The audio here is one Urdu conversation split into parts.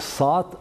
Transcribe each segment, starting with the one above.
7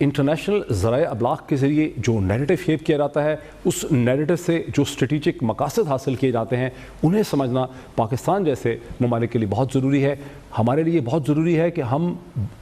انٹرنیشنل ذرائع ابلاغ کے ذریعے جو نیریٹو شیپ کیا جاتا ہے، اس نیریٹو سے جو اسٹریٹجک مقاصد حاصل کیے جاتے ہیں، انہیں سمجھنا پاکستان جیسے ممالک کے لیے بہت ضروری ہے. ہمارے لیے بہت ضروری ہے کہ ہم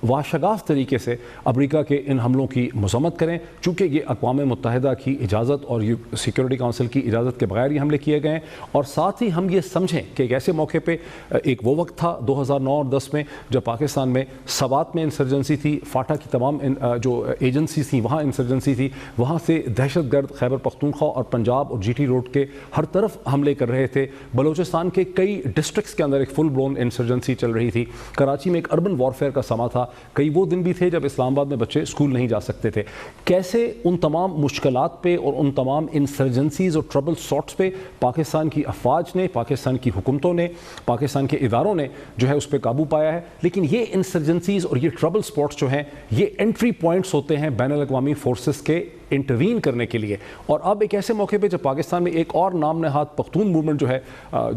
واشگاف طریقے سے امریکہ کے ان حملوں کی مذمت کریں، چونکہ یہ اقوام متحدہ کی اجازت اور سیکیورٹی کونسل کی اجازت کے بغیر یہ حملے کیے گئے ہیں. اور ساتھ ہی ہم یہ سمجھیں کہ ایک ایسے موقع پہ ایک وہ وقت تھا 2009 اور 10 میں جب پاکستان میں سوات میں انسرجنسی تھی، فاٹا کی تمام جو ایجنسیز تھیں وہاں انسرجنسی تھی، وہاں سے دہشت گرد خیبر پختونخوا اور پنجاب اور جی ٹی روڈ کے ہر طرف حملے کر رہے تھے. بلوچستان کے کئی ڈسٹرکٹس کے اندر ایک فل بلون انسرجنسی چل رہی تھی. کراچی میں ایک اربن وارفیئر کا سما تھا. کئی وہ دن بھی تھے جب اسلام آباد میں بچے اسکول نہیں جا سکتے تھے. کیسے ان تمام مشکلات پہ اور ان تمام انسرجنسیز اور ٹربل ساٹس پہ پاکستان کی افواج نے، پاکستان کی حکومتوں نے، پاکستان کے اداروں نے جو ہے اس پہ قابو پایا ہے. لیکن یہ انسرجنسیز اور یہ ٹربل سپاٹس جو ہیں یہ انٹری پوائنٹس ہوتے ہیں بین الاقوامی فورسز کے انٹروین کرنے کے لیے. اور اب ایک ایسے موقع پہ جب پاکستان میں ایک اور نام نہاد پختون موومنٹ جو ہے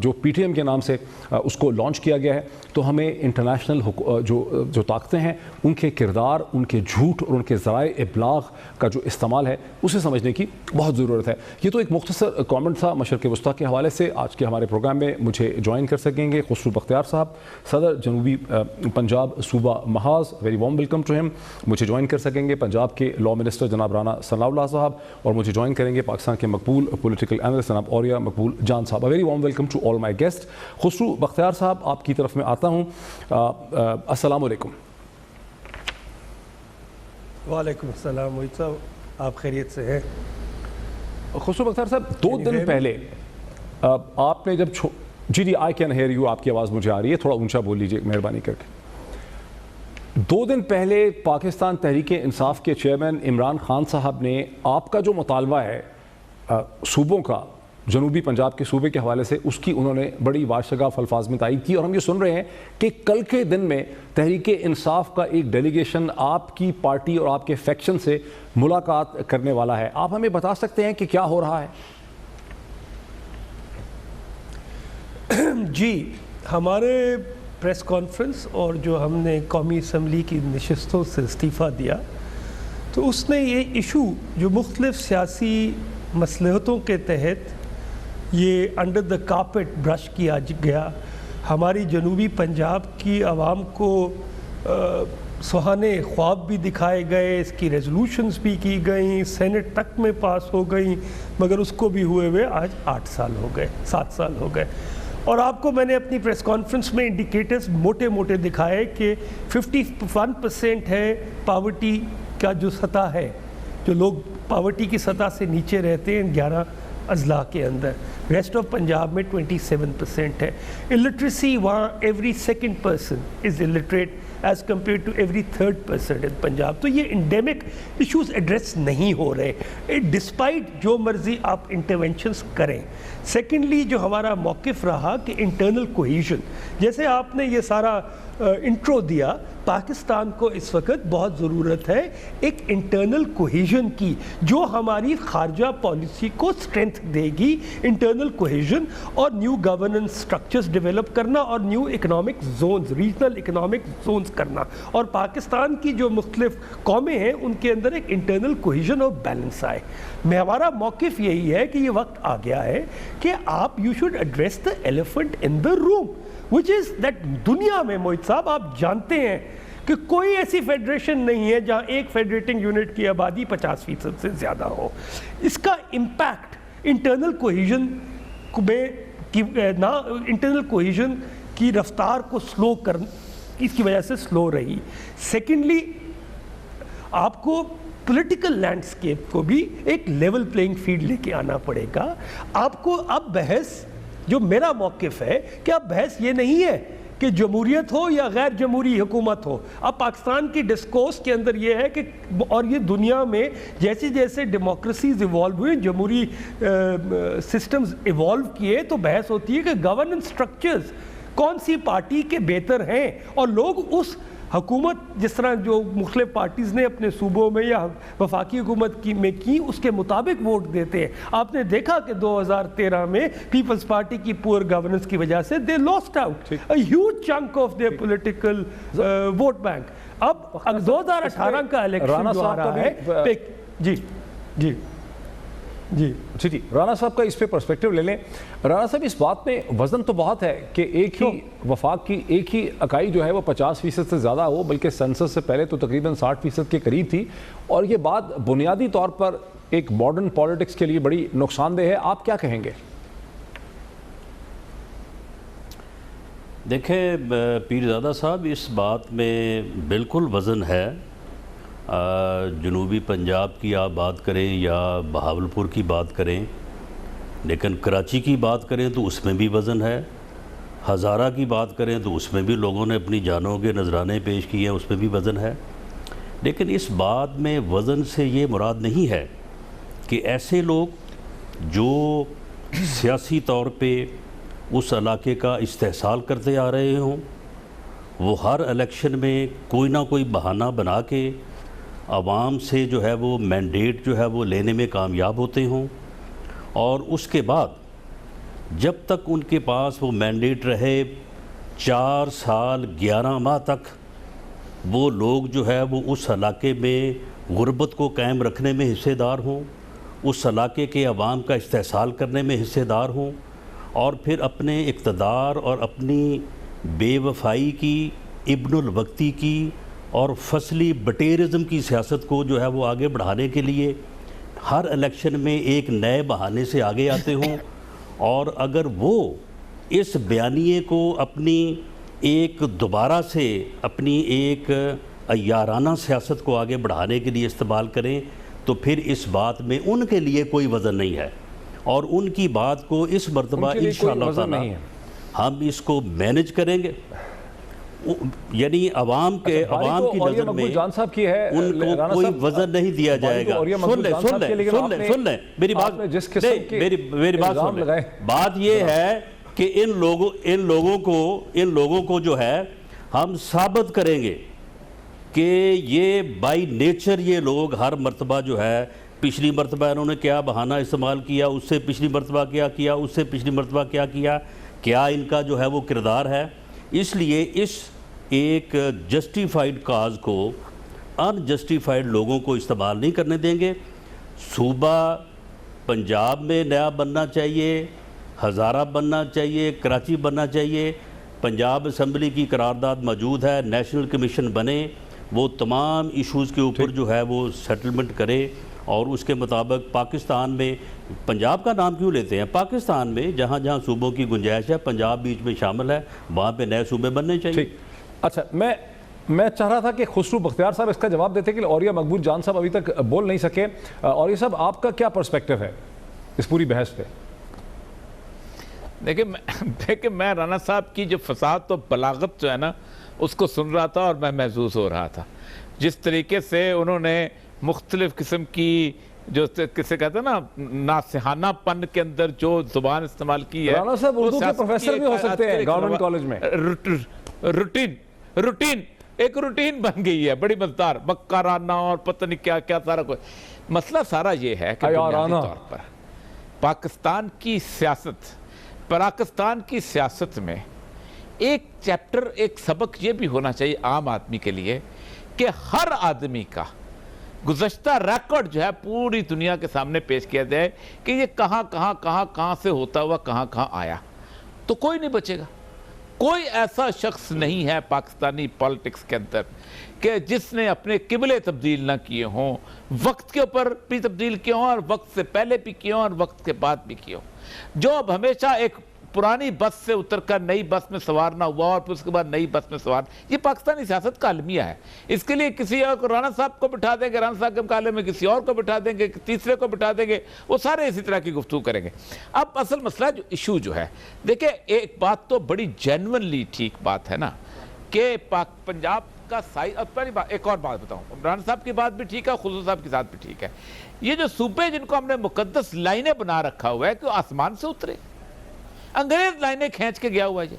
جو پی ٹی ایم کے نام سے اس کو لانچ کیا گیا ہے، تو ہمیں انٹرنیشنل جو طاقتیں ہیں ان کے کردار، ان کے جھوٹ اور ان کے ذرائع ابلاغ کا جو استعمال ہے اسے سمجھنے کی بہت ضرورت ہے. یہ تو ایک مختصر کامنٹ تھا مشرق وسطیٰ کے حوالے سے. آج کے ہمارے پروگرام میں مجھے جوائن کر سکیں گے خسرو بختیار صاحب، صدر جنوبی پنجاب صوبہ محاذ، ویری وارم ویلکم ٹو ہم. مجھے جوائن کر سکیں گے پنجاب کے لاء منسٹر جناب رانا ثناء اللہ صاحب، اور مجھے جوائن کریں گے پاکستان کے مقبول پولیٹیکل اینالسٹ جناب اوریہ مقبول جان صاحب. Very warm welcome to all my guest. Khusro Bakhtiar صاحب آپ کی طرف میں آتا ہوں. السلام علیکم. وعلیکم السلام. موہت صاحب آپ خیریت سے ہیں؟ خسرو بختیار صاحب 2 دن پہلے آپ نے جب جی آئی کین ہیئر یو، آپ کی آواز مجھے آ رہی ہے، تھوڑا اونچا بول لیجیے مہربانی کر کے. 2 دن پہلے پاکستان تحریک انصاف کے چیئرمین عمران خان صاحب نے آپ کا جو مطالبہ ہے صوبوں کا، جنوبی پنجاب کے صوبے کے حوالے سے، اس کی انہوں نے بڑی واشگاف الفاظ میں تائید کی. اور ہم یہ سن رہے ہیں کہ کل کے دن میں تحریک انصاف کا ایک ڈیلیگیشن آپ کی پارٹی اور آپ کے فیکشن سے ملاقات کرنے والا ہے. آپ ہمیں بتا سکتے ہیں کہ کیا ہو رہا ہے؟ جی، ہمارے پریس کانفرنس اور جو ہم نے قومی اسمبلی کی نشستوں سے استعفیٰ دیا، تو اس نے یہ ایشو جو مختلف سیاسی مصلحتوں کے تحت یہ انڈر دا کارپیٹ برش کیا گیا، ہماری جنوبی پنجاب کی عوام کو سہانے خواب بھی دکھائے گئے، اس کی ریزولوشنز بھی کی گئیں، سینٹ تک میں پاس ہو گئیں، مگر اس کو بھی ہوئے آج 8 سال ہو گئے، 7 سال ہو گئے. اور آپ کو میں نے اپنی پریس کانفرنس میں انڈیکیٹرز موٹے موٹے دکھائے کہ 51% ہے پاورٹی کا جو سطح ہے، جو لوگ پاورٹی کی سطح سے نیچے رہتے ہیں 11 اضلاع کے اندر. ریسٹ آف پنجاب میں 27% ہے. الٹریسی وہاں every second person is illiterate as compare to every 3rd person in Punjab. تو یہ انڈیمک ایشوز ایڈریس نہیں ہو رہے ڈسپائٹ جو مرضی آپ انٹرونشنز کریں. سیکنڈلی جو ہمارا موقف رہا کہ انٹرنل کوہیژن، جیسے آپ نے یہ سارا انٹرو دیا، پاکستان کو اس وقت بہت ضرورت ہے ایک انٹرنل کوہیژن کی جو ہماری خارجہ پالیسی کو اسٹرینتھ دے گی. انٹرنل کوہیژن اور نیو گورننس سٹرکچرز ڈیولپ کرنا اور new economic zones, regional economic zones کرنا، اور پاکستان کی جو مختلف قومیں ہیں ان کے اندر ایک انٹرنل کوہیژن اور بیلنس آئے. ہمارا موقف یہی ہے کہ یہ وقت آ گیا ہے کہ آپ you should address the elephant in the room which is that دنیا میں موہت صاحب آپ جانتے ہیں کہ کوئی ایسی فیڈریشن نہیں ہے جہاں ایک فیڈریٹنگ یونٹ کی آبادی 50% سے زیادہ ہو. اس کا impact internal cohesion internal cohesion کی رفتار کو سلو کر، اس کی وجہ سے سلو رہی. سیکنڈلی آپ کو پولیٹیکل لینڈسکیپ کو بھی ایک لیول پلینگ فیلڈ لے کے آنا پڑے گا. آپ کو اب بحث، جو میرا موقف ہے کہ اب بحث یہ نہیں ہے کہ جمہوریت ہو یا غیر جمہوری حکومت ہو. اب پاکستان کی ڈسکورس کے اندر یہ ہے کہ، اور یہ دنیا میں جیسے جیسے ڈیموکریسیز ایوالو ہوئے، جمہوری سسٹمز ایوالو کیے، تو بحث ہوتی ہے کہ گورننس سٹرکچرز کون سی پارٹی کے بہتر ہیں، اور لوگ اس حکومت جس طرح جو مختلف پارٹیز نے اپنے صوبوں میں یا وفاقی حکومت میں کی اس کے مطابق ووٹ دیتے ہیں. آپ نے دیکھا کہ 2013 میں پیپلز پارٹی کی پور گورننس کی وجہ سے they lost out a huge chunk of their political vote bank. اب 2018 کا الیکشن جو آ رہا ہے جی جی جی جی جی رانا صاحب کا اس پہ پرسپیکٹو لے لیں. رانا صاحب اس بات میں وزن تو بہت ہے کہ ایک ہی وفاق کی ایک ہی اکائی جو ہے وہ 50% سے زیادہ ہو, بلکہ سینسس سے پہلے تو تقریباً 60% کے قریب تھی, اور یہ بات بنیادی طور پر ایک ماڈرن پالیٹکس کے لیے بڑی نقصان دہ ہے. آپ کیا کہیں گے؟ دیکھیں پیرزادہ صاحب, اس بات میں بالکل وزن ہے. جنوبی پنجاب کی آپ بات کریں یا بہاولپور کی بات کریں, لیکن کراچی کی بات کریں تو اس میں بھی وزن ہے. ہزارہ کی بات کریں تو اس میں بھی لوگوں نے اپنی جانوں کے نذرانے پیش کیے ہیں, اس میں بھی وزن ہے. لیکن اس بات میں وزن سے یہ مراد نہیں ہے کہ ایسے لوگ جو سیاسی طور پہ اس علاقے کا استحصال کرتے آ رہے ہوں, وہ ہر الیکشن میں کوئی نہ کوئی بہانہ بنا کے عوام سے جو ہے وہ مینڈیٹ جو ہے وہ لینے میں کامیاب ہوتے ہوں, اور اس کے بعد جب تک ان کے پاس وہ مینڈیٹ رہے 4 سال 11 ماہ تک وہ لوگ جو ہے وہ اس علاقے میں غربت کو قائم رکھنے میں حصے دار ہوں, اس علاقے کے عوام کا استحصال کرنے میں حصے دار ہوں, اور پھر اپنے اقتدار اور اپنی بے وفائی کی, ابن الوقتی کی اور فصلی بٹیرزم کی سیاست کو جو ہے وہ آگے بڑھانے کے لیے ہر الیکشن میں ایک نئے بہانے سے آگے آتے ہوں. اور اگر وہ اس بیانیے کو اپنی ایک دوبارہ سے اپنی ایک عیارانہ سیاست کو آگے بڑھانے کے لیے استعمال کریں تو پھر اس بات میں ان کے لیے کوئی وزن نہیں ہے, اور ان کی بات کو اس مرتبہ انشاءاللہ تعالی ہم اس کو مینج کریں گے. یعنی عوام کی نظر میں ان کو کوئی وزن نہیں دیا جائے گا. سن لیں میری بات سن لیں. بات یہ ہے کہ ان لوگوں کو جو ہے ہم ثابت کریں گے کہ یہ بائی نیچر یہ لوگ ہر مرتبہ جو ہے, پچھلی مرتبہ انہوں نے کیا بہانہ استعمال کیا, اس سے پچھلی مرتبہ کیا کیا, اس سے پچھلی مرتبہ کیا کیا, کیا ان کا جو ہے وہ کردار ہے. اس لیے اس ایک جسٹیفائیڈ کاز کو ان جسٹیفائیڈ لوگوں کو استعمال نہیں کرنے دیں گے. صوبہ پنجاب میں نیا بننا چاہیے, ہزارہ بننا چاہیے, کراچی بننا چاہیے. پنجاب اسمبلی کی قرارداد موجود ہے, نیشنل کمیشن بنے, وہ تمام ایشوز کے اوپر جو ہے وہ سیٹلمنٹ کرے, اور اس کے مطابق پاکستان میں, پنجاب کا نام کیوں لیتے ہیں, پاکستان میں جہاں جہاں صوبوں کی گنجائش ہے, پنجاب بیچ میں شامل ہے, وہاں پہ نئے صوبے بننے چاہیے. اچھا, میں چاہ رہا تھا کہ خسرو بختیار صاحب اس کا جواب دیتے کہ عوریہ مقبول جان صاحب ابھی تک بول نہیں سکے. عوریہ صاحب, آپ کا کیا پرسپیکٹو ہے اس پوری بحث پہ؟ دیکھیں میں رانا صاحب کی جو فصاحت و بلاغت جو ہے نا اس کو سن رہا تھا, اور میں محظوظ ہو رہا تھا جس طریقے سے انہوں نے مختلف قسم کی جو کسے کہتے ہیں نا ناصحانہ پن کے اندر جو زبان استعمال کی ہے. رانا صاحب اردو کے پروفیسر بھی ہو سکتے ہیں گورنمنٹ کالج میں. روٹین ایک روٹین بن گئی ہے بڑی مزدار, مکارانہ اور پتہ نہیں کیا کیا سارا کوئی. مسئلہ سارا یہ ہے کہ بنیادی طور پر پاکستان کی سیاست میں ایک چیپٹر, ایک سبق یہ بھی ہونا چاہیے عام آدمی کے لیے کہ ہر آدمی کا گزشتہ ریکارڈ جو ہے پوری دنیا کے سامنے پیش کیا جائے کہ یہ کہاں سے ہوتا ہوا کہاں آیا, تو کوئی نہیں بچے گا. کوئی ایسا شخص نہیں ہے پاکستانی پالیٹکس کے اندر کہ جس نے اپنے قبلے تبدیل نہ کیے ہوں, وقت کے اوپر بھی تبدیل کیے ہوں اور وقت سے پہلے بھی کیے ہوں اور وقت کے بعد بھی کیے ہوں, جو اب ہمیشہ ایک پرانی بس سے اتر کر نئی بس میں سوار نہ ہوا اور پھر اس کے بعد نئی بس میں سوار. یہ پاکستانی سیاست کا المیہ ہے. اس کے لیے کسی اور کو, رانا صاحب کو بٹھا دیں گے, رانا صاحب کے مقابلے میں کسی اور کو بٹھا دیں گے, تیسرے کو بٹھا دیں گے, وہ سارے اسی طرح کی گفتگو کریں گے. اب اصل مسئلہ جو ایشو جو ہے, دیکھیں ایک بات تو بڑی جینونلی ٹھیک بات ہے نا کہ پنجاب کا سائز. ایک اور بات بتاؤں, رانا صاحب کی بات بھی ٹھیک ہے, خسرو صاحب کی بات بھی ٹھیک ہے. یہ جو صوبے جن کو ہم نے مقدس لائنیں بنا رکھا ہوا ہے کہ وہ آسمان سے اترے, انگریز لائنیں کھینچ کے گیا ہوا ہے.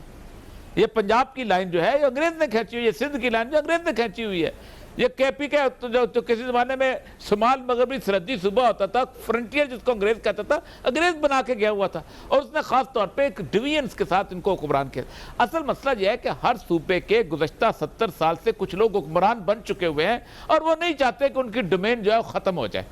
یہ پنجاب کی لائن جو ہے یہ انگریز نے کھینچی ہوئی ہے، سندھ کی لائن جو انگریز نے کھینچی ہوئی ہے. یہ کے پی کے جو کسی زمانے میں شمال مغربی سرحدی صوبہ ہوتا تھا، فرنٹیئر جس کو انگریز کہتا تھا، انگریز بنا کے گیا ہوا تھا، اور اس نے خاص طور پہ ایک ڈویژنز کے ساتھ ان کو حکمران کیا. اصل مسئلہ یہ ہے کہ ہر صوبے کے گزشتہ 70 سال سے کچھ لوگ حکمران بن چکے ہوئے ہیں اور وہ نہیں چاہتے کہ ان کی ڈومین جو ہے ختم ہو جائے.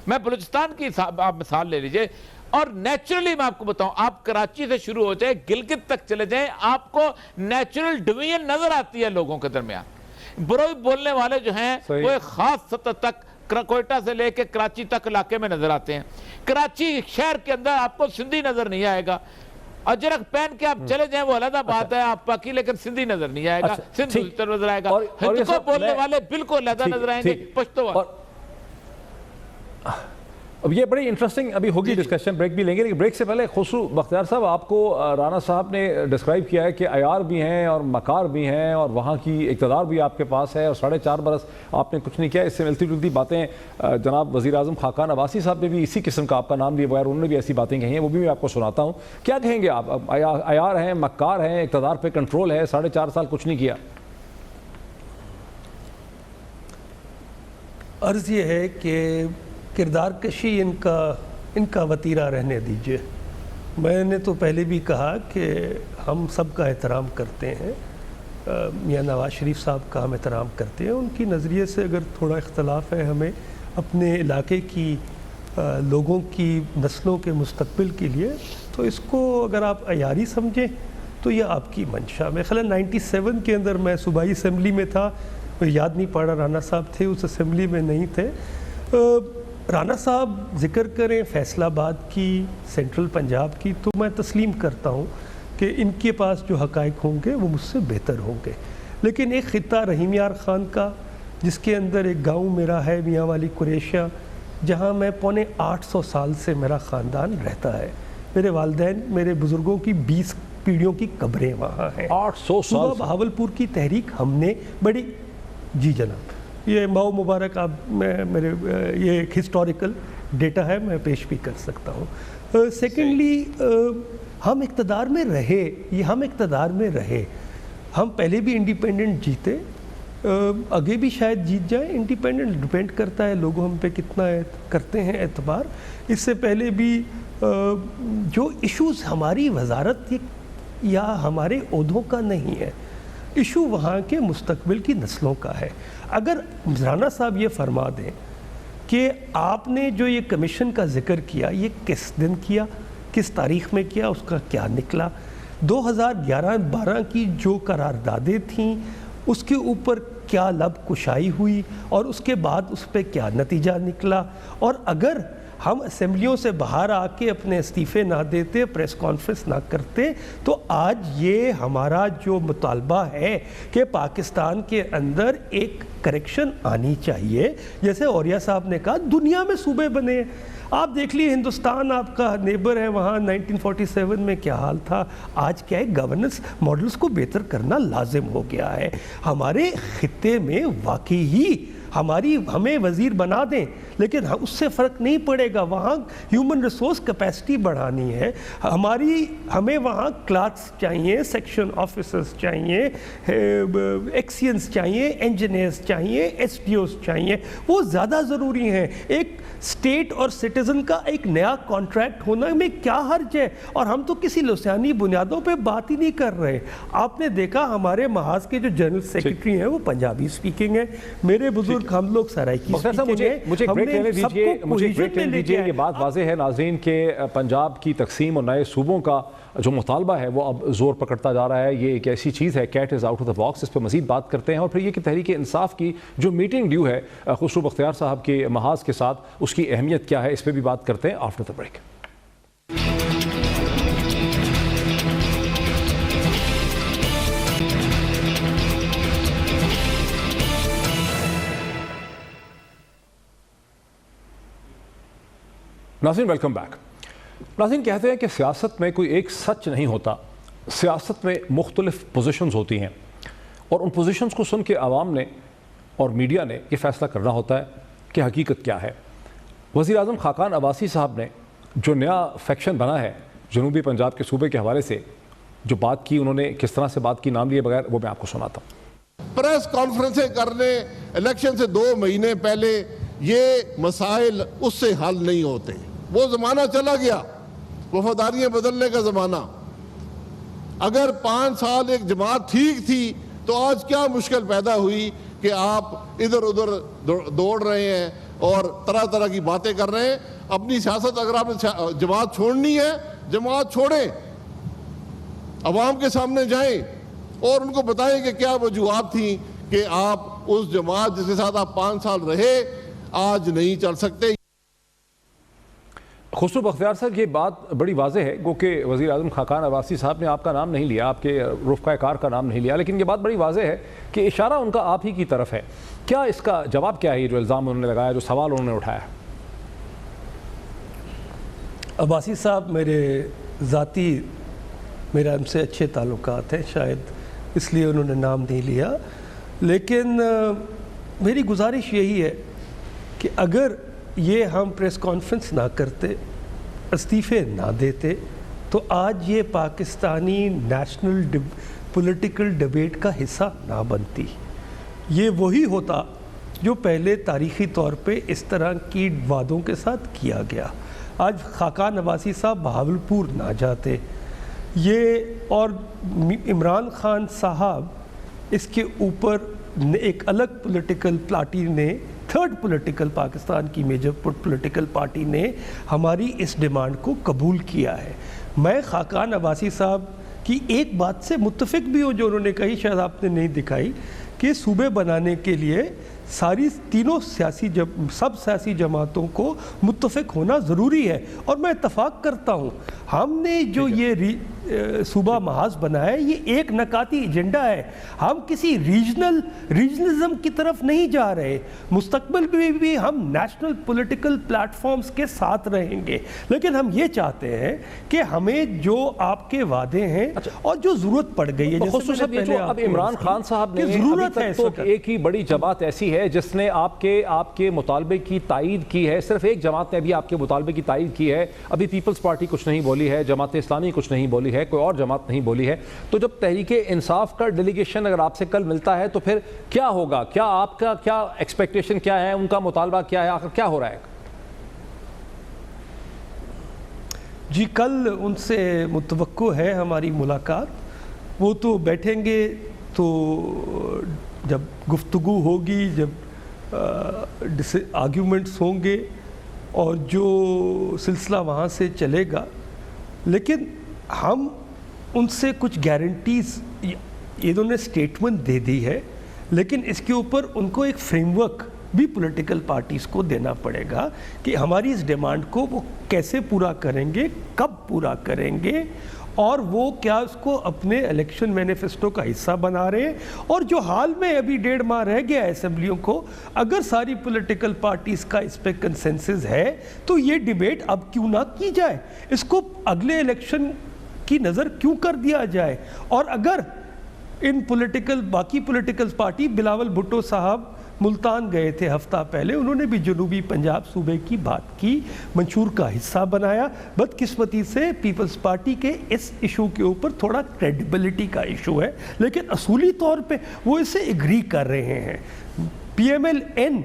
میں بلوچستان کی آپ مثال لے لیجئے، اور نیچرلی میں آپ کو بتاؤں، آپ کراچی سے شروع ہو جائے گلگت تک چلے جائیں، آپ کو نیچرل ڈویژن نظر آتی ہے لوگوں کے درمیان. بروئی بولنے والے جو ہیں وہ ایک خاص سطح تک کوئٹہ سے لے کے کراچی تک علاقے میں نظر آتے ہیں. کراچی شہر کے اندر آپ کو سندھی نظر نہیں آئے گا. اجرک پہن کے آپ چلے جائیں وہ علیحدہ بات ہے آپ پاکی، لیکن سندھی نظر نہیں آئے گا، سندھ نظر آئے گا. ہند کو بولنے والے بالکل علیحدہ نظر آئیں گے، پشتو والے. اب یہ بڑی انٹرسٹنگ ابھی ہوگی ڈسکشن، بریک بھی لیں گے، لیکن بریک سے پہلے خسرو بختیار صاحب، آپ کو رانا صاحب نے ڈسکرائب کیا ہے کہ عیار بھی ہیں اور مکار بھی ہیں اور وہاں کی اقتدار بھی آپ کے پاس ہے، اور 4.5 برس آپ نے کچھ نہیں کیا. اس سے ملتی جلتی باتیں جناب وزیر اعظم خاقان عباسی صاحب نے بھی اسی قسم کا آپ کا نام لیے بغیر انہوں نے بھی ایسی باتیں کہی ہیں، وہ بھی میں آپ کو سناتا ہوں. کیا کہیں گے آپ؟ عیار ہیں، مکار ہیں، اقتدار پہ کنٹرول ہے، 4.5 سال کچھ نہیں کیا. عرض یہ ہے کہ کردار کشی ان کا وطیرہ رہنے دیجئے. میں نے تو پہلے بھی کہا کہ ہم سب کا احترام کرتے ہیں، میاں نواز شریف صاحب کا ہم احترام کرتے ہیں. ان کی نظریے سے اگر تھوڑا اختلاف ہے ہمیں اپنے علاقے کی لوگوں کی نسلوں کے مستقبل کے لیے، تو اس کو اگر آپ عیاری سمجھیں تو یہ آپ کی منشا. میں خیال 97 کے اندر میں صوبائی اسمبلی میں تھا، مجھے یاد نہیں پڑ رہا، رانا صاحب تھے اس اسمبلی میں نہیں تھے. رانا صاحب ذکر کریں فیصل آباد کی، سینٹرل پنجاب کی، تو میں تسلیم کرتا ہوں کہ ان کے پاس جو حقائق ہوں گے وہ مجھ سے بہتر ہوں گے. لیکن ایک خطہ رحیم یار خان کا، جس کے اندر ایک گاؤں میرا ہے میاں والی قریشہ، جہاں میں 850 سال سے میرا خاندان رہتا ہے. میرے والدین، میرے بزرگوں کی 20 پیڑھیوں کی قبریں وہاں ہیں. 800 سال صبح بہاولپور کی تحریک ہم نے بڑی، جی جناب، یہ ماؤ مبارک آپ میرے یہ ایک ہسٹوریکل ڈیٹا ہے، میں پیش بھی کر سکتا ہوں. سیکنڈلی ہم اقتدار میں رہے، ہم پہلے بھی انڈیپینڈنٹ جیتے، آگے بھی شاید جیت جائیں. انڈیپینڈنٹ ڈپینڈ کرتا ہے لوگ ہم پہ کتنا کرتے ہیں اعتبار. اس سے پہلے بھی جو ایشوز ہماری وزارت یا ہمارے عہدوں کا نہیں ہے، ایشو وہاں کے مستقبل کی نسلوں کا ہے. اگر رانا صاحب یہ فرما دیں کہ آپ نے جو یہ کمیشن کا ذکر کیا یہ کس دن کیا، کس تاریخ میں کیا، اس کا کیا نکلا، 2011-12 کی جو قراردادیں تھیں اس کے اوپر کیا لب کشائی ہوئی اور اس کے بعد اس پہ کیا نتیجہ نکلا، اور اگر ہم اسمبلیوں سے باہر آ کے اپنے استعفے نہ دیتے، پریس کانفرنس نہ کرتے، تو آج یہ ہمارا جو مطالبہ ہے کہ پاکستان کے اندر ایک کریکشن آنی چاہیے. جیسے اوریہ صاحب نے کہا دنیا میں صوبے بنے ہیں، آپ دیکھ لیے ہندوستان آپ کا نیبر ہے، وہاں 1947 میں کیا حال تھا، آج کیا ہے، گورننس ماڈلز کو بہتر کرنا لازم ہو گیا ہے. ہمارے خطے میں واقعی ہی ہمیں وزیر بنا دیں لیکن اس سے فرق نہیں پڑے گا. وہاں ہیومن ریسورس کیپیسٹی بڑھانی ہے، ہمیں وہاں کلرکس چاہیے، سیکشن آفیسرز چاہیے، ایکسینس چاہیے، انجینئرز چاہیے، ایس ڈی اوز چاہیے، وہ زیادہ ضروری ہیں. ایک اسٹیٹ اور سٹیزن کا ایک نیا کانٹریکٹ ہونا میں کیا حرج ہے؟ اور ہم تو کسی لسانی بنیادوں پہ بات ہی نہیں کر رہے. آپ نے دیکھا ہمارے محاذ کے جو جنرل سیکرٹری ہیں وہ پنجابی اسپیکنگ ہیں، میرے بزرگ ہم لوگ سرائکی اسپیکنگ ہیں. مجھے بریک لینے دیجیے. یہ بات واضح ہے ناظرین کہ پنجاب کی تقسیم اور نئے صوبوں کا جو مطالبہ ہے وہ اب زور پکڑتا جا رہا ہے. یہ ایک ایسی چیز ہے، cat is out of the box. اس پہ مزید بات کرتے ہیں. اور پھر یہ کہ تحریک انصاف کی جو میٹنگ ڈیو ہے خسرو بختیار صاحب کے محاذ کے ساتھ، اس کی اہمیت کیا ہے، اس پہ بھی بات کرتے ہیں آفٹر دا بریک. ناظرین ویلکم بیک. ناظرین کہتے ہیں کہ سیاست میں کوئی ایک سچ نہیں ہوتا، سیاست میں مختلف پوزیشنز ہوتی ہیں اور ان پوزیشنز کو سن کے عوام نے اور میڈیا نے یہ فیصلہ کرنا ہوتا ہے کہ حقیقت کیا ہے. وزیر اعظم خاقان عباسی صاحب نے جو نیا فیکشن بنا ہے جنوبی پنجاب کے صوبے کے حوالے سے، جو بات کی انہوں نے کس طرح سے بات کی نام لیے بغیر, وہ میں آپ کو سناتا ہوں. پریس کانفرنسیں کرنے الیکشن سے 2 مہینے پہلے, یہ مسائل اس سے حل نہیں ہوتے. وہ زمانہ چلا گیا, وفاداریاں بدلنے کا زمانہ. اگر 5 سال ایک جماعت ٹھیک تھی تو آج کیا مشکل پیدا ہوئی کہ آپ ادھر ادھر دوڑ رہے ہیں اور طرح طرح کی باتیں کر رہے ہیں. اپنی سیاست اگر آپ نے جماعت چھوڑنی ہے, جماعت چھوڑیں, عوام کے سامنے جائیں اور ان کو بتائیں کہ کیا وجوہات تھیں کہ آپ اس جماعت جس کے ساتھ آپ 5 سال رہے آج نہیں چل سکتے. خسرو بختیار صاحب, یہ بات بڑی واضح ہے, گو کہ وزیر اعظم خاقان عباسی صاحب نے آپ کا نام نہیں لیا, آپ کے رفقۂ کار کا نام نہیں لیا, لیکن یہ بات بڑی واضح ہے کہ اشارہ ان کا آپ ہی کی طرف ہے. کیا اس کا جواب کیا ہے, جو الزام انہوں نے لگایا, جو سوال انہوں نے اٹھایا؟ عباسی صاحب میرے ان سے اچھے تعلقات ہیں, شاید اس لیے انہوں نے نام نہیں لیا. لیکن میری گزارش یہی ہے کہ اگر یہ ہم پریس کانفرنس نہ کرتے, استعفے نہ دیتے, تو آج یہ پاکستانی نیشنل پولیٹیکل ڈیبیٹ کا حصہ نہ بنتی. یہ وہی ہوتا جو پہلے تاریخی طور پہ اس طرح کی وعدوں کے ساتھ کیا گیا. آج خاقان عباسی صاحب بہاولپور نہ جاتے, یہ اور عمران خان صاحب اس کے اوپر ایک الگ پولیٹیکل پارٹی نے, تھرڈ پولیٹیکل پاکستان کی میجر پولیٹیکل پارٹی نے ہماری اس ڈیمانڈ کو قبول کیا ہے. میں خاقان عباسی صاحب کی ایک بات سے متفق بھی ہوں جو انہوں نے کہی, شاید آپ نے نہیں دکھائی, کہ صوبے بنانے کے لیے سب سیاسی جماعتوں کو متفق ہونا ضروری ہے, اور میں اتفاق کرتا ہوں. ہم نے جو یہ صوبہ محاذ بنایا ہے, یہ ایک نکاتی ایجنڈا ہے. ہم کسی ریجنلزم کی طرف نہیں جا رہے. مستقبل میں بھی ہم نیشنل پولیٹیکل پلیٹ فارمز کے ساتھ رہیں گے, لیکن ہم یہ چاہتے ہیں کہ ہمیں جو آپ کے وعدے ہیں اور جو ضرورت پڑ گئی ہے, خصوصاً اب عمران خان صاحب نے ضرورت ہے, ایک ہی بڑی جماعت ایسی ہے جس نے آپ کے مطالبے کی تائید کی ہے. صرف ایک جماعت نے ابھی آپ کے مطالبے کی تائید کی ہے. ابھی پیپلز پارٹی کچھ نہیں بولی ہے, جماعت اسلامی کچھ نہیں بولی ہے, کوئی اور جماعت نہیں بولی ہے. تو جب تحریک انصاف کا ڈیلیگیشن اگر آپ سے کل ملتا ہے تو پھر کیا ہوگا؟ کیا آپ کا کیا ایکسپیکٹیشن کیا ہے, ان کا مطالبہ کیا ہے, آخر کیا ہو رہا ہے؟ جی, کل ان سے متوقع ہے ہماری ملاقات. وہ تو بیٹھیں گے تو جب گفتگو ہوگی, جب آرگیومنٹس ہوں گے اور جو سلسلہ وہاں سے چلے گا, لیکن ہم ان سے کچھ گارنٹیز, انہوں نے سٹیٹمنٹ دے دی ہے, لیکن اس کے اوپر ان کو ایک فریم ورک بھی پولیٹیکل پارٹیز کو دینا پڑے گا کہ ہماری اس ڈیمانڈ کو وہ کیسے پورا کریں گے, کب پورا کریں گے, اور وہ کیا اس کو اپنے الیکشن مینیفیسٹو کا حصہ بنا رہے ہیں. اور جو حال میں ابھی 1.5 ماہ رہ گیا اسمبلیوں کو, اگر ساری پولیٹیکل پارٹیز کا اس پہ کنسنسس ہے تو یہ ڈیبیٹ اب کیوں نہ کی جائے, اس کو اگلے الیکشن کی نظر کیوں کر دیا جائے. اور اگر باقی پولیٹیکل پارٹی, بلاول بھٹو صاحب ملتان گئے تھے ہفتہ پہلے, انہوں نے بھی جنوبی پنجاب صوبے کی بات کی, منشور کا حصہ بنایا. بدقسمتی سے پیپلز پارٹی کے اس ایشو کے اوپر تھوڑا کریڈیبلٹی کا ایشو ہے, لیکن اصولی طور پہ وہ اسے ایگری کر رہے ہیں. پی ایم ایل این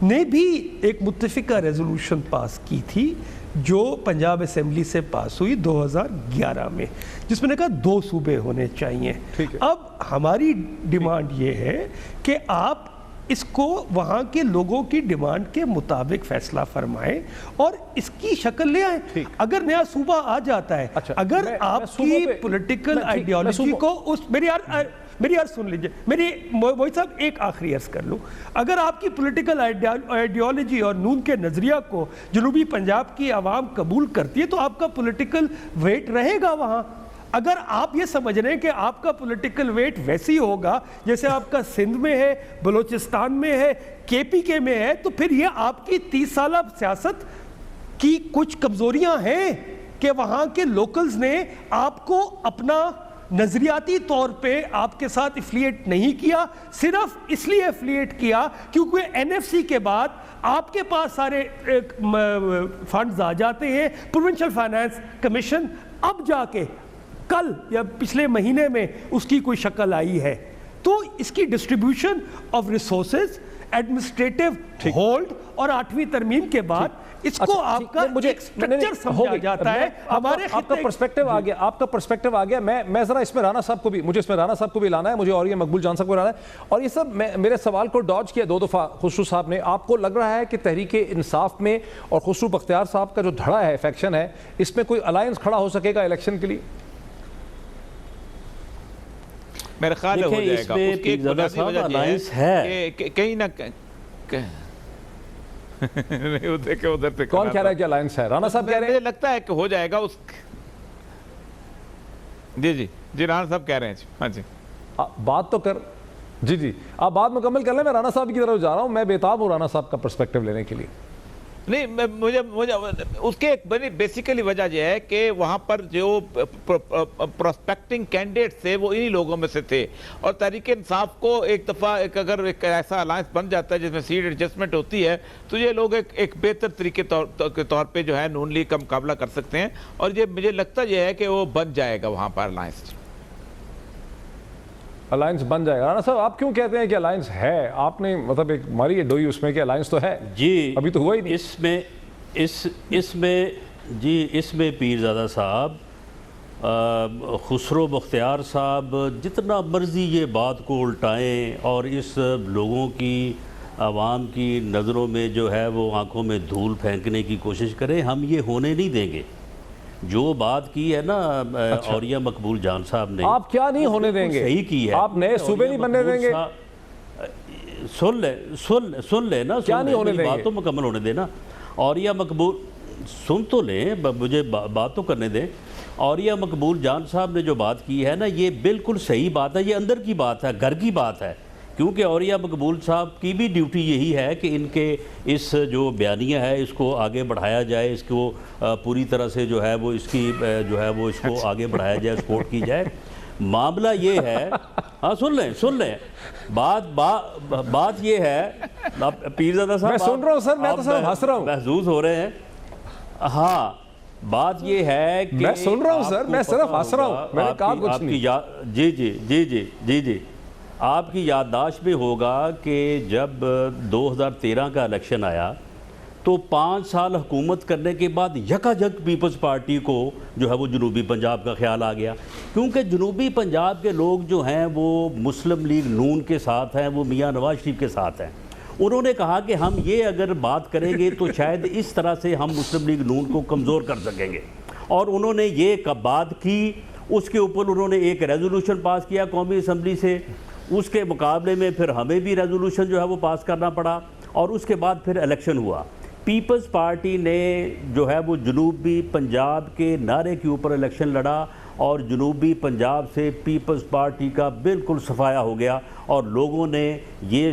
نے بھی ایک متفقہ ریزولوشن پاس کی تھی جو پنجاب اسمبلی سے پاس ہوئی 2011 میں, جس میں نے کہا 2 صوبے ہونے چاہیے. اب ہماری ڈیمانڈ یہ ہے کہ آپ اس کو وہاں کے لوگوں کی ڈیمانڈ کے مطابق فیصلہ فرمائیں اور اس کی شکل لے آئیں. اگر نیا صوبہ آ جاتا ہے, اگر آپ کی پولیٹیکل آئیڈیالوجی کو میری عرض سن لیجئے, وہی صاحب ایک آخری عرض کر لوں, اگر آپ کی پولیٹیکل آئیڈیالوجی اور نون کے نظریہ کو جنوبی پنجاب کی عوام قبول کرتی ہے تو آپ کا پولیٹیکل ویٹ رہے گا وہاں. اگر آپ یہ سمجھ رہے ہیں کہ آپ کا پولیٹیکل ویٹ ویسی ہوگا جیسے آپ کا سندھ میں ہے, بلوچستان میں ہے, کے پی کے میں ہے, تو پھر یہ آپ کی 30 سالہ سیاست کی کچھ کمزوریاں ہیں کہ وہاں کے لوکلز نے آپ کو اپنا نظریاتی طور پہ آپ کے ساتھ افلیٹ نہیں کیا, صرف اس لیے افلیٹ کیا کیونکہ این ایف سی کے بعد آپ کے پاس سارے فنڈز آ جاتے ہیں. پروونشل فائنانس کمیشن اب جا کے کل یا پچھلے مہینے میں اس کی کوئی شکل آئی ہے. تو اس کی distribution of resources, administrative hold اور 8ویں ترمیم کے بعد اس کو آپ کا ایک سٹرکچر سمجھا جاتا ہے. ہمارے آپ کا پرسپیکٹو آ گیا، آپ کا پرسپیکٹو آ گیا. میں ذرا اس میں رانا صاحب کو بھی، مجھے اس میں رانا صاحب کو بھی لانا ہے، مجھے اور یہ مقبول جان صاحب کو لانا ہے. اور یہ سب میرے سوال کو ڈاج کیا 2 دفعہ خسرو صاحب نے. آپ کو لگ رہا ہے کہ تحریک انصاف میں اور خسرو بختیار صاحب کا جو دھڑا ہے، فیکشن ہے، اس میں کوئی الائنس کھڑا ہو سکے گا الیکشن کے لیے؟ میرا خیال ہو جائے گا. اس کی ایک بنیادی وجہ یہ ہے کہ کہیں نہ کون کہہ رہا ہے کہ الائنس ہے؟ رانا صاحب کہہ رہے ہیں. مجھے لگتا ہے کہ ہو جائے گا. اس جی رانا صاحب کہہ رہے ہیں. ہاں جی بات تو کر. جی آپ بات مکمل کر لیں. میں رانا صاحب کی طرف جا رہا ہوں. میں بےتاب ہوں رانا صاحب کا پرسپیکٹو لینے کے لیے. نہیں، مجھے اس کے ایک بڑی بیسیکلی وجہ یہ ہے کہ وہاں پر جو پروسپیکٹنگ کینڈیڈیٹ تھے وہ انہی لوگوں میں سے تھے. اور تحریک انصاف کو ایک دفعہ اگر ایک ایسا الائنس بن جاتا ہے جس میں سیٹ ایڈجسٹمنٹ ہوتی ہے تو یہ لوگ ایک بہتر طریقے کے طور پہ جو ہے نون لیگ کا مقابلہ کر سکتے ہیں. اور یہ مجھے لگتا یہ ہے کہ وہ بن جائے گا وہاں پر الائنس بن جائے گا. رانا صاحب آپ کیوں کہتے ہیں کہ الائنس ہے؟ آپ نے مطلب ایک ماری ہے ڈوئی اس میں کہ الائنس تو ہے. جی ابھی تو ہوا ہی نہیں. اس میں پیرزادہ صاحب، خسرو بختیار صاحب جتنا مرضی یہ بات کو الٹائیں اور اس لوگوں کی، عوام کی نظروں میں جو ہے وہ آنکھوں میں دھول پھینکنے کی کوشش کریں، ہم یہ ہونے نہیں دیں گے. جو بات کی ہے نا اوریہ مقبول جان صاحب نے، آپ کیا نہیں ہونے دیں گے؟ صحیح کی ہے. آپ نئے صوبے نہیں بننے دیں گے؟ سن لیں نا، کیا نہیں ہونے دیں گے؟ بات تو مکمل ہونے دیں نا. اوریہ مقبول سن تو لیں، مجھے بات تو کرنے دیں. اوریہ مقبول جان صاحب نے جو بات کی ہے نا، یہ بالکل صحیح بات ہے. یہ اندر کی بات ہے، گھر کی بات ہے. کیونکہ اوریہ مقبول صاحب کی بھی ڈیوٹی یہی ہے کہ ان کے اس جو بیانیہ ہے اس کو آگے بڑھایا جائے، اس کو پوری طرح سے جو ہے وہ اس کی جو ہے وہ اس کو آگے بڑھایا جائے، سپورٹ کی جائے. معاملہ یہ ہے، ہاں سن لیں بات یہ ہے. پیرزادہ صاحب میں سن رہا ہوں سر، میں تو صرف ہنس رہا ہوں. محظوظ ہو رہے ہیں. ہاں بات یہ ہے کہ میں سن رہا ہوں سر، میں صرف ہنس رہا ہوں، میں نے کہا کچھ نہیں. جی آپ کی یادداشت میں ہوگا کہ جب 2013 کا الیکشن آیا تو 5 سال حکومت کرنے کے بعد یکا یک پیپلز پارٹی کو جو ہے وہ جنوبی پنجاب کا خیال آ گیا. کیونکہ جنوبی پنجاب کے لوگ جو ہیں وہ مسلم لیگ نون کے ساتھ ہیں، وہ میاں نواز شریف کے ساتھ ہیں. انہوں نے کہا کہ ہم یہ اگر بات کریں گے تو شاید اس طرح سے ہم مسلم لیگ نون کو کمزور کر سکیں گے. اور انہوں نے یہ بات کی. اس کے اوپر انہوں نے ایک ریزولوشن پاس کیا قومی اسمبلی سے. اس کے مقابلے میں پھر ہمیں بھی ریزولوشن جو ہے وہ پاس کرنا پڑا. اور اس کے بعد پھر الیکشن ہوا. پیپلز پارٹی نے جو ہے وہ جنوبی پنجاب کے نعرے کے اوپر الیکشن لڑا اور جنوبی پنجاب سے پیپلز پارٹی کا بالکل صفایا ہو گیا. اور لوگوں نے یہ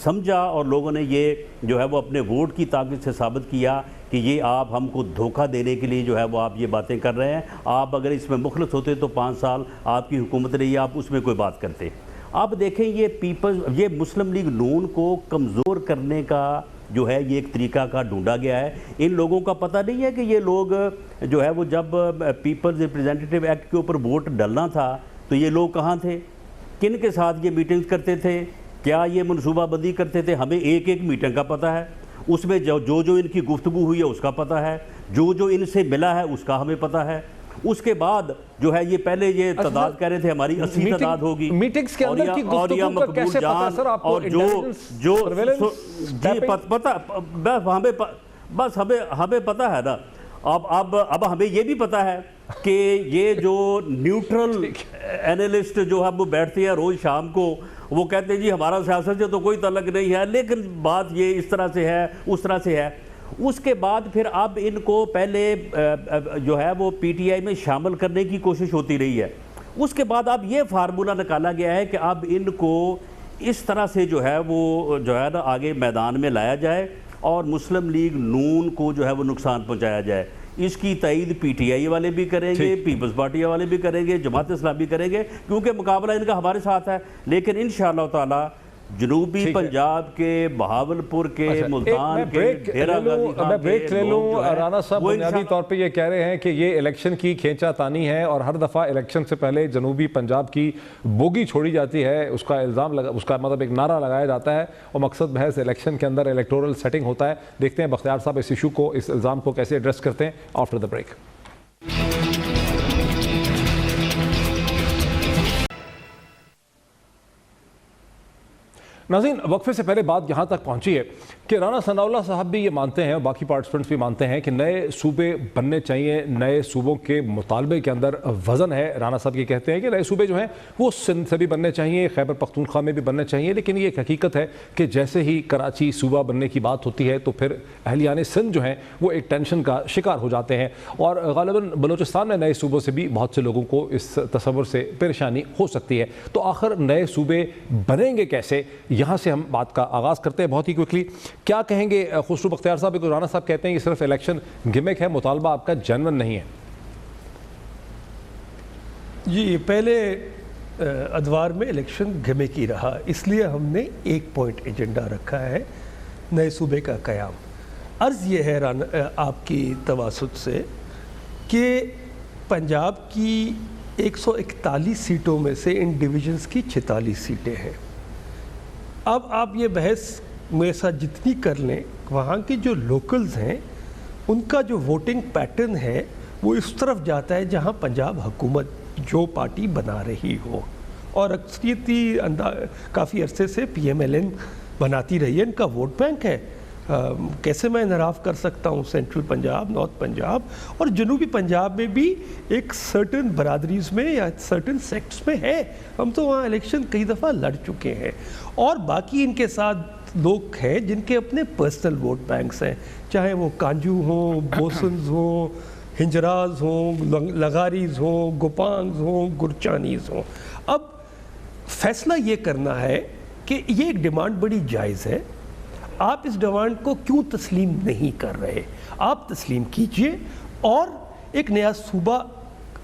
سمجھا اور لوگوں نے یہ جو ہے وہ اپنے ووٹ کی طاقت سے ثابت کیا کہ یہ آپ ہم کو دھوکہ دینے کے لیے جو ہے وہ آپ یہ باتیں کر رہے ہیں. آپ اگر اس میں مخلص ہوتے تو 5 سال آپ کی حکومت رہی، آپ اس میں کوئی بات کرتے. آپ دیکھیں یہ مسلم لیگ نون کو کمزور کرنے کا جو ہے یہ ایک طریقہ کا ڈھونڈا گیا ہے. ان لوگوں کا پتہ نہیں ہے کہ یہ لوگ جو ہے وہ جب پیپلز ریپریزنٹیٹیو ایکٹ کے اوپر ووٹ ڈالنا تھا تو یہ لوگ کہاں تھے، کن کے ساتھ یہ میٹنگز کرتے تھے، کیا یہ منصوبہ بندی کرتے تھے. ہمیں ایک میٹنگ کا پتہ ہے، اس میں جو ان کی گفتگو ہوئی ہے اس کا پتہ ہے، جو ان سے ملا ہے اس کا ہمیں پتہ ہے. اس کے بعد جو ہے یہ پہلے یہ تعداد کہہ رہے تھے ہماری 80 تعداد ہوگی. میٹنگز کے اندر کی گفتگو کا کیسے پتہ سر آپ کو؟ اور جی پتہ بس ہمیں پتہ ہے نا. اب ہمیں یہ بھی پتہ ہے کہ یہ جو نیوٹرل اینالسٹ جو ہے وہ بیٹھتے ہیں روز شام کو، وہ کہتے ہیں جی ہمارا سیاست سے تو کوئی تعلق نہیں ہے، لیکن بات یہ اس طرح سے ہے اس طرح سے ہے. اس کے بعد پھر اب ان کو پہلے جو ہے وہ پی ٹی آئی میں شامل کرنے کی کوشش ہوتی رہی ہے. اس کے بعد اب یہ فارمولہ نکالا گیا ہے کہ اب ان کو اس طرح سے جو ہے وہ جو ہے نا آگے میدان میں لایا جائے اور مسلم لیگ نون کو جو ہے وہ نقصان پہنچایا جائے. اس کی تائید پی ٹی آئی والے بھی کریں گے، پیپلز پارٹی والے بھی کریں گے، جماعت اسلامی کریں گے، کیونکہ مقابلہ ان کا ہمارے ساتھ ہے. لیکن انشاءاللہ تعالی جنوبی پنجاب کے، بہاولپور کے، ملتان کے، ڈیرہ غازی خان میں بریک کے لے لوگ لوں. جو ہے رانا صاحب بنیادی طور پہ یہ کہہ رہے ہیں کہ یہ الیکشن کی کھینچا تانی ہے اور ہر دفعہ الیکشن سے پہلے جنوبی پنجاب کی بوگی چھوڑی جاتی ہے، اس کا الزام اس کا مطلب ایک نعرہ لگایا جاتا ہے اور مقصد محض الیکشن کے اندر الیکٹورل سیٹنگ ہوتا ہے. دیکھتے ہیں بختیار صاحب اس ایشو کو، اس الزام کو کیسے ایڈریس کرتے ہیں آفٹر دا بریک. ناظرین، وقفے سے پہلے بات یہاں تک پہنچی ہے کہ رانا ثناء اللہ صاحب بھی یہ مانتے ہیں اور باقی پارٹیسپنٹس بھی مانتے ہیں کہ نئے صوبے بننے چاہیے، نئے صوبوں کے مطالبے کے اندر وزن ہے. رانا صاحب یہ کہتے ہیں کہ نئے صوبے جو ہیں وہ سندھ سے بھی بننے چاہیے، خیبر پختونخوا میں بھی بننے چاہیے، لیکن یہ ایک حقیقت ہے کہ جیسے ہی کراچی صوبہ بننے کی بات ہوتی ہے تو پھر اہلیان سندھ جو ہیں وہ ایک ٹینشن کا شکار ہو جاتے ہیں اور غالباً بلوچستان میں نئے صوبوں سے بھی بہت سے لوگوں کو اس تصور سے پریشانی ہو سکتی ہے. تو آخر نئے صوبے بنیں گے کیسے، یہاں سے ہم بات کا آغاز کرتے ہیں بہت ہی کوئکلی. کیا کہیں گے خسرو بختیار صاحب؟ رانا صاحب کہتے ہیں کہ صرف الیکشن گمک ہے، مطالبہ آپ کا جنون نہیں ہے. جی، پہلے ادوار میں الیکشن گمک ہی رہا، اس لیے ہم نے ایک پوائنٹ ایجنڈا رکھا ہے، نئے صوبے کا قیام. عرض یہ ہے آپ کی تواسط سے کہ پنجاب کی 141 سیٹوں میں سے ان ڈویژنز کی 46 سیٹیں ہیں. اب آپ یہ بحث میرے ساتھ جتنی کر لیں، وہاں کے جو لوکلز ہیں ان کا جو ووٹنگ پیٹرن ہے وہ اس طرف جاتا ہے جہاں پنجاب حکومت جو پارٹی بنا رہی ہو، اور اکثریتی کافی عرصے سے پی ایم ایل این بناتی رہی ہے، ان کا ووٹ بینک ہے. کیسے میں انحراف کر سکتا ہوں؟ سینٹرل پنجاب، نارتھ پنجاب اور جنوبی پنجاب میں بھی ایک سرٹن برادریز میں یا سرٹن سیکٹس میں ہے. ہم تو وہاں الیکشن کئی دفعہ لڑ چکے ہیں، اور باقی ان کے ساتھ لوگ ہیں جن کے اپنے پرسنل ووٹ بینکس ہیں، چاہے وہ کانجو ہوں، بوسنز ہوں، ہنجراز ہوں، لغاریز ہوں، گوپانگز ہوں، گرچانیز ہوں. اب فیصلہ یہ کرنا ہے کہ یہ ایک ڈیمانڈ بڑی جائز ہے، آپ اس ڈیمانڈ کو کیوں تسلیم نہیں کر رہے؟ آپ تسلیم کیجئے اور ایک نیا صوبہ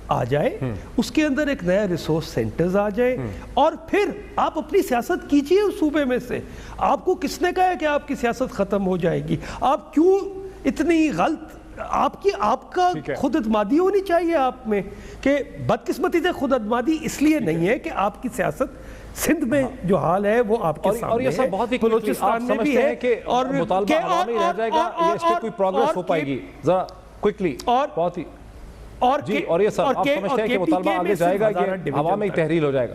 آ جائے، اس کے اندر ایک نیا ریسورس سینٹرز آ جائے، اور پھر آپ اپنی سیاست کیجئے اس صوبے میں سے. آپ کو کس نے کہا ہے کہ آپ کی سیاست ختم ہو جائے گی؟ آپ کیوں اتنی غلط، آپ کا خود اعتمادی ہونی چاہیے آپ میں، کہ بدقسمتی سے خود اعتمادی اس لیے نہیں ہے کہ آپ کی سیاست سندھ میں جو حال ہے وہ آپ کے سامنے ہے، بلوچستان میں بھی ہے، اور مطالبہ عوامی رہ جائے گا، یہ اس پہ کوئی پروگریس ہو پائے گی؟ ذرا کوئکلی، بہت ہی جی. اور یہ سر آپ سمجھتے ہیں کہ مطالبہ آگے جائے گا، یہ ہوا میں تحریل ہو جائے گا؟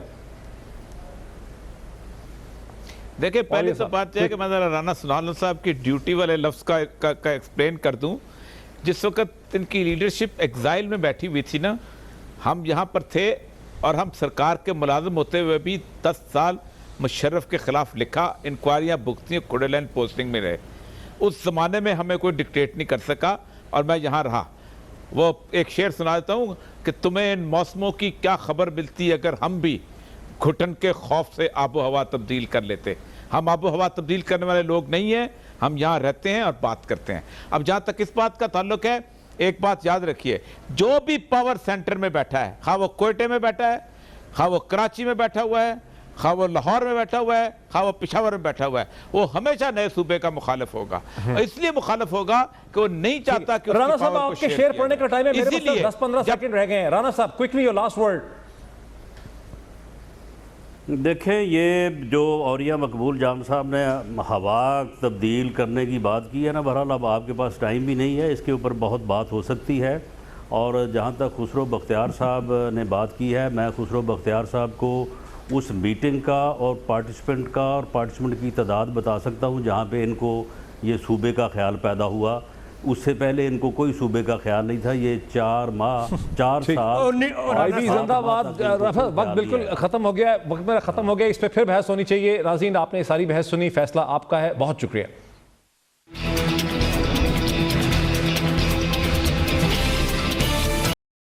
دیکھیں، پہلے تو بات یہ ہے کہ میں ذرا رانا ثناء اللہ صاحب کی ڈیوٹی والے لفظ کا ایکسپلین کر دوں. جس وقت ان کی لیڈرشپ ایگزائل میں بیٹھی ہوئی تھی نا، ہم یہاں پر تھے اور ہم سرکار کے ملازم ہوتے ہوئے بھی 10 سال مشرف کے خلاف لکھا، انکوائریاں بھگتیں، کھڑے لائن پوسٹنگ میں رہے. اس زمانے میں ہمیں کوئی ڈکٹیٹ نہیں کر سکا اور میں یہاں رہا. وہ ایک شعر سنا دیتا ہوں کہ تمہیں ان موسموں کی کیا خبر ملتی اگر ہم بھی گھٹن کے خوف سے آب و ہوا تبدیل کر لیتے. ہم آب و ہوا تبدیل کرنے والے لوگ نہیں ہیں، ہم یہاں رہتے ہیں اور بات کرتے ہیں. اب جہاں تک اس بات کا تعلق ہے، ایک بات یاد رکھیے، جو بھی پاور سینٹر میں بیٹھا ہے، خواہ وہ کوئٹے میں بیٹھا ہے، خواہ وہ کراچی میں بیٹھا ہوا ہے، خواہ وہ لاہور میں بیٹھا ہوا ہے، خواہ وہ پشاور میں بیٹھا ہوا ہے، وہ ہمیشہ نئے صوبے کا مخالف ہوگا. اس لیے مخالف ہوگا کہ وہ نہیں چاہتا کہ رانا صاحب آپ کے شیئر پڑھنے کا ٹائم ہے، میرے پاس 10-15 سیکنڈ رہ گئے ہیں. رانا صاحب کوئکلی یور لاسٹ ورڈ. دیکھیں، یہ جو اوریہ مقبول جام صاحب نے ہوا تبدیل کرنے کی بات کی ہے نا، بہرحال اب آپ کے پاس ٹائم بھی نہیں ہے، اس کے اوپر بہت بات ہو سکتی ہے. اور جہاں تک خسرو بختیار صاحب نے بات کی ہے، میں خسرو بختیار صاحب کو اس میٹنگ کا اور پارٹیسپنٹ کی تعداد بتا سکتا ہوں جہاں پہ ان کو یہ صوبے کا خیال پیدا ہوا. اس سے پہلے ان کو کوئی صوبے کا خیال نہیں تھا. یہ 4 سال زندہ باد. وقت بالکل ختم ہو گیا ہے، وقت میرا ختم ہو گیا. اس پہ پھر بحث ہونی چاہیے. ناظرین، آپ نے ساری بحث سنی، فیصلہ آپ کا ہے. بہت شکریہ.